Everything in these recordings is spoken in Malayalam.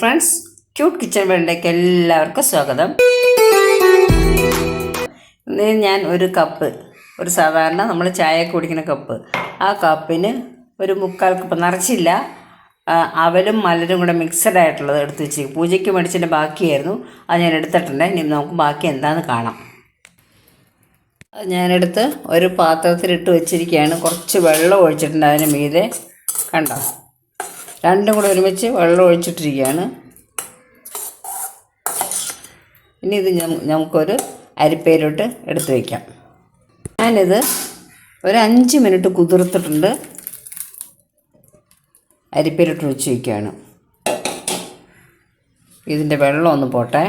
ഫ്രണ്ട്സ്, ക്യൂട്ട് കിച്ചൺ വേൾഡിലേക്ക് എല്ലാവർക്കും സ്വാഗതം. ഇന്ന് ഞാൻ ഒരു കപ്പ്, ഒരു സാധാരണ നമ്മൾ ചായ കുടിക്കുന്ന കപ്പ്, ആ കപ്പിന് ഒരു 1/4 കപ്പ് നിറച്ചില്ല, അവലും മലരും കൂടെ മിക്സഡ് ആയിട്ടുള്ളത് എടുത്ത് വെച്ച് പൂജയ്ക്ക് മേടിച്ചതിൻ്റെ ബാക്കിയായിരുന്നു. അത് ഞാൻ എടുത്തിട്ടുണ്ട്. ഇനി നമുക്ക് ബാക്കി എന്താണെന്ന് കാണാം. അത് ഞാനെടുത്ത് ഒരു പാത്രത്തിലിട്ട് വെച്ചിരിക്കുകയാണ്. കുറച്ച് വെള്ളം ഒഴിച്ചിട്ടുണ്ട് അതിന് മീതെ. കണ്ടോ, രണ്ടും കൂടെ ഒരുമിച്ച് വെള്ളം ഒഴിച്ചിട്ടിരിക്കുകയാണ്. ഇനി ഇത് നമുക്കൊരു അരിപ്പയിലോട്ട് എടുത്ത് വയ്ക്കാം. ഞാനിത് ഒരു 5 മിനിറ്റ് കുതിർത്തിട്ടുണ്ട്. അരിപ്പയിലോട്ട് ഒഴിച്ച് വയ്ക്കുകയാണ്. ഇതിൻ്റെ വെള്ളം ഒന്ന് പോട്ടെ.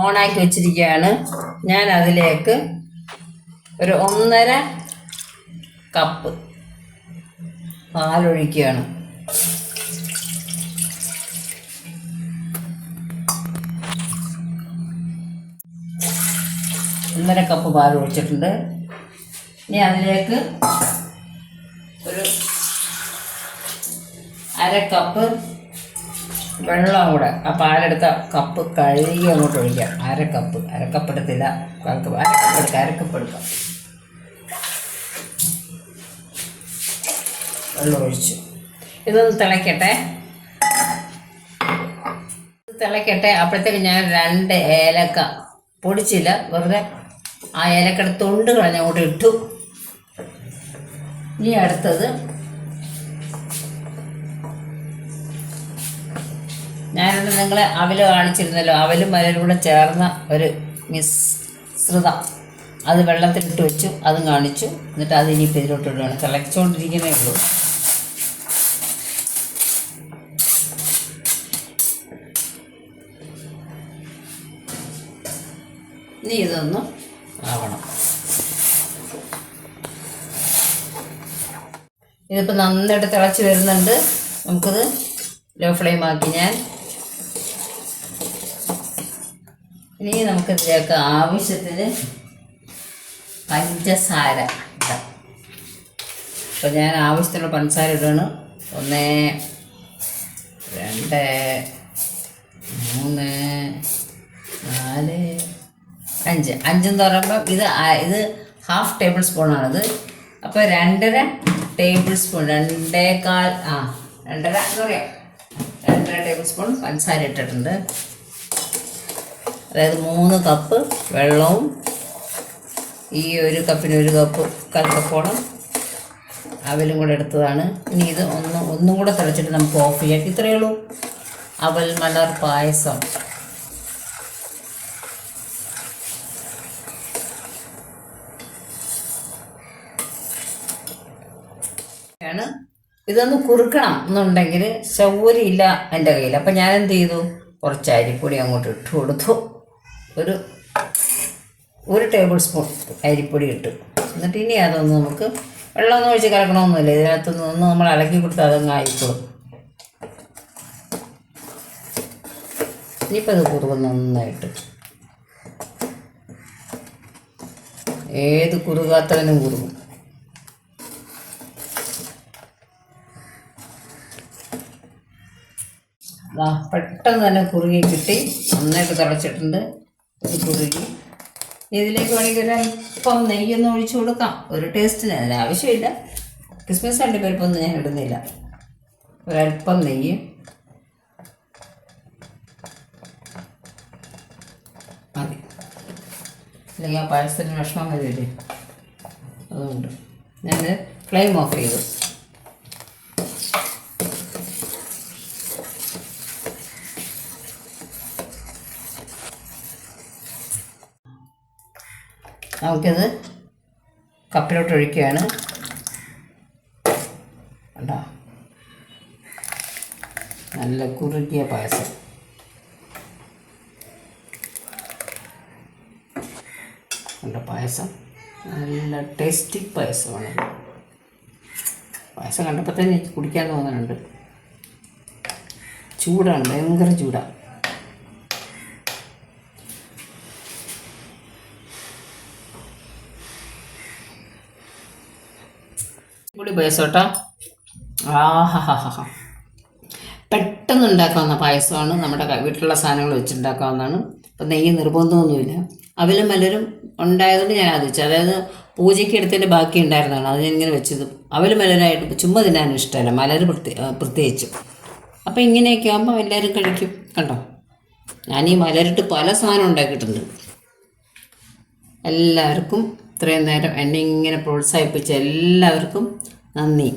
ഓണാക്കി വെച്ചിരിക്കുകയാണ്. ഞാൻ അതിലേക്ക് ഒരു 1.5 കപ്പ് പാലൊഴിക്കുകയാണ്. ഒന്നര കപ്പ് പാൽ ഒഴിച്ചിട്ടുണ്ട്. ഇനി അതിലേക്ക് ഒരു 1/2 കപ്പ് വെള്ളം കൂടെ, ആ പാലെടുത്ത കപ്പ് കഴുകി അങ്ങോട്ട് ഒഴിക്കാം. 1/2 കപ്പ്, 1/2 കപ്പ് എടുത്തില്ല, 1/2 കപ്പ് എടുക്കാം. വെള്ളം ഒഴിച്ചു. ഇതൊന്ന് തിളയ്ക്കട്ടെ. അപ്പോഴത്തേക്ക് ഞാൻ 2 ഏലക്ക പൊടിച്ചില്ല, വെറുതെ ആ ഏലക്കയുടെ തൊണ്ട് കളഞ്ഞ് അങ്ങോട്ട് ഇട്ടു. ഇനി അടുത്തത് ഞാനിത് നിങ്ങളെ അവല് കാണിച്ചിരുന്നല്ലോ, അവലും മലരും കൂടെ ചേർന്ന ഒരു മിശ്രിതം, അത് വെള്ളത്തിലിട്ട് വെച്ചു, അതും കാണിച്ചു. എന്നിട്ട് അത് ഇനിയിപ്പോൾ ഇതിലോട്ട് ഇടുകയാണ്. തിളച്ചുകൊണ്ടിരിക്കുന്നേ ഉള്ളൂ. ഇനി ഇതൊന്ന് ആവണം. ഇതിപ്പോൾ നന്നായിട്ട് തിളച്ച് വരുന്നുണ്ട്. നമുക്കിത് ലോ ഫ്ലെയിം ആക്കി ഇനി നമുക്കിതിലേക്ക് ആവശ്യത്തിന് പഞ്ചസാര ഇടാം. അപ്പോൾ ഞാൻ ആവശ്യത്തിനുള്ള പഞ്ചസാര ഇടുകയാണ്. 1 2 3 4 5 5 എന്ന് പറയുമ്പോൾ ഇത് 1/2 ടേബിൾ സ്പൂണാണിത്. അപ്പോൾ 2.5 ടേബിൾ സ്പൂൺ, 2.25 2.5 എന്ന് പറയാം, 2.5 ടേബിൾ സ്പൂൺ പഞ്ചസാര ഇട്ടിട്ടുണ്ട്. അതായത് 3 കപ്പ് വെള്ളവും ഈ ഒരു കപ്പിന് 1 കപ്പ്, 1/4 കപ്പോളം അവലും കൂടെ എടുത്തതാണ്. ഇനി ഇത് ഒന്നും കൂടെ തിളച്ചിട്ട് നമുക്ക് ഓഫ് ചെയ്യാം. ഇത്രയേ ഉള്ളൂ, അവൽ മലർ പായസം. ഇതൊന്ന് കുറുക്കണം എന്നുണ്ടെങ്കിൽ സൗകര്യമില്ല എൻ്റെ കയ്യിൽ. അപ്പം ഞാൻ എന്ത് ചെയ്തു, കുറച്ച് അരിപ്പൊടി അങ്ങോട്ട് ഇട്ട് കൊടുത്തു. ഒരു ടേബിൾ സ്പൂൺ അരിപ്പൊടി ഇട്ടു. എന്നിട്ട് ഇനി അതൊന്ന് നമുക്ക് വെള്ളമൊന്നും ഒഴിച്ച് കലക്കണമെന്നില്ല, ഇതിനകത്തൊന്ന് നമ്മൾ ഇളക്കി കൊടുത്ത് അതങ്ങ് ആയിക്കോളും. ഇനിയിപ്പോൾ അത് കുറുകും നന്നായിട്ട്. ഏത് കുറുകാത്തവനും കുറുകും. പെട്ടെന്ന് തന്നെ കുറുകി കിട്ടി. നന്നായിട്ട് തിളച്ചിട്ടുണ്ട്. ഇത് കുറുകി. ഇതിലേക്ക് വേണമെങ്കിൽ ഒരല്പം നെയ്യൊന്നും ഒഴിച്ചു കൊടുക്കാം, ഒരു ടേസ്റ്റിന്. അതിന് ആവശ്യമില്ല. ക്രിസ്മസ് അണ്ടിപ്പരിപ്പൊന്നും ഞാൻ ഇടുന്നില്ല. ഒരല്പം നെയ്യ് മതി, അല്ലെങ്കിൽ ആ പായസത്തിന് വിഷമം വരില്ലേ. അതുകൊണ്ട് ഞാൻ ഫ്ലെയിം ഓഫ് ചെയ്തു. നമുക്കിത് കപ്പിലോട്ട് ഒഴിക്കുകയാണ്. കണ്ടോ, നല്ല കുറുകിയ പായസം. കണ്ടോ, പായസം നല്ല ടേസ്റ്റി പായസമാണ്. പായസം കണ്ടപ്പോൾ തന്നെ എനിക്ക് കുടിക്കാൻ തോന്നുന്നുണ്ട്. ചൂടാണ്, ഭയങ്കര ചൂടാണ്. കൂടി പായസം കേട്ടോ. ആഹാ, പെട്ടെന്ന് ഉണ്ടാക്കാവുന്ന പായസമാണ്. നമ്മുടെ വീട്ടിലുള്ള സാധനങ്ങൾ വെച്ചുണ്ടാക്കാവുന്നതാണ്. ഇപ്പം നെയ്യ് നിർബന്ധമൊന്നുമില്ല. അവലും മലരും ഉണ്ടായതുകൊണ്ട് ഞാൻ അത് വെച്ചു. അതായത് പൂജയ്ക്ക് എടുത്തതിൻ്റെ ബാക്കി ഉണ്ടായിരുന്നതാണ്, അത് ഞാൻ ഇങ്ങനെ വെച്ചത്. അവലും മലരായിട്ട് ചുമ്മാ തിന്നാനും ഇഷ്ടമല്ല, മലർ പ്രത്യേകിച്ചും. അപ്പം ഇങ്ങനെയൊക്കെ ആകുമ്പോൾ എല്ലാവരും കഴിക്കും. കണ്ടോ, ഞാൻ ഈ മലരിട്ട് പല സാധനം ഉണ്ടാക്കിയിട്ടുണ്ട്. എല്ലാവർക്കും ഇത്രയും നേരം എന്നെ ഇങ്ങനെ പ്രോത്സാഹിപ്പിച്ച എല്ലാവർക്കും നന്ദി.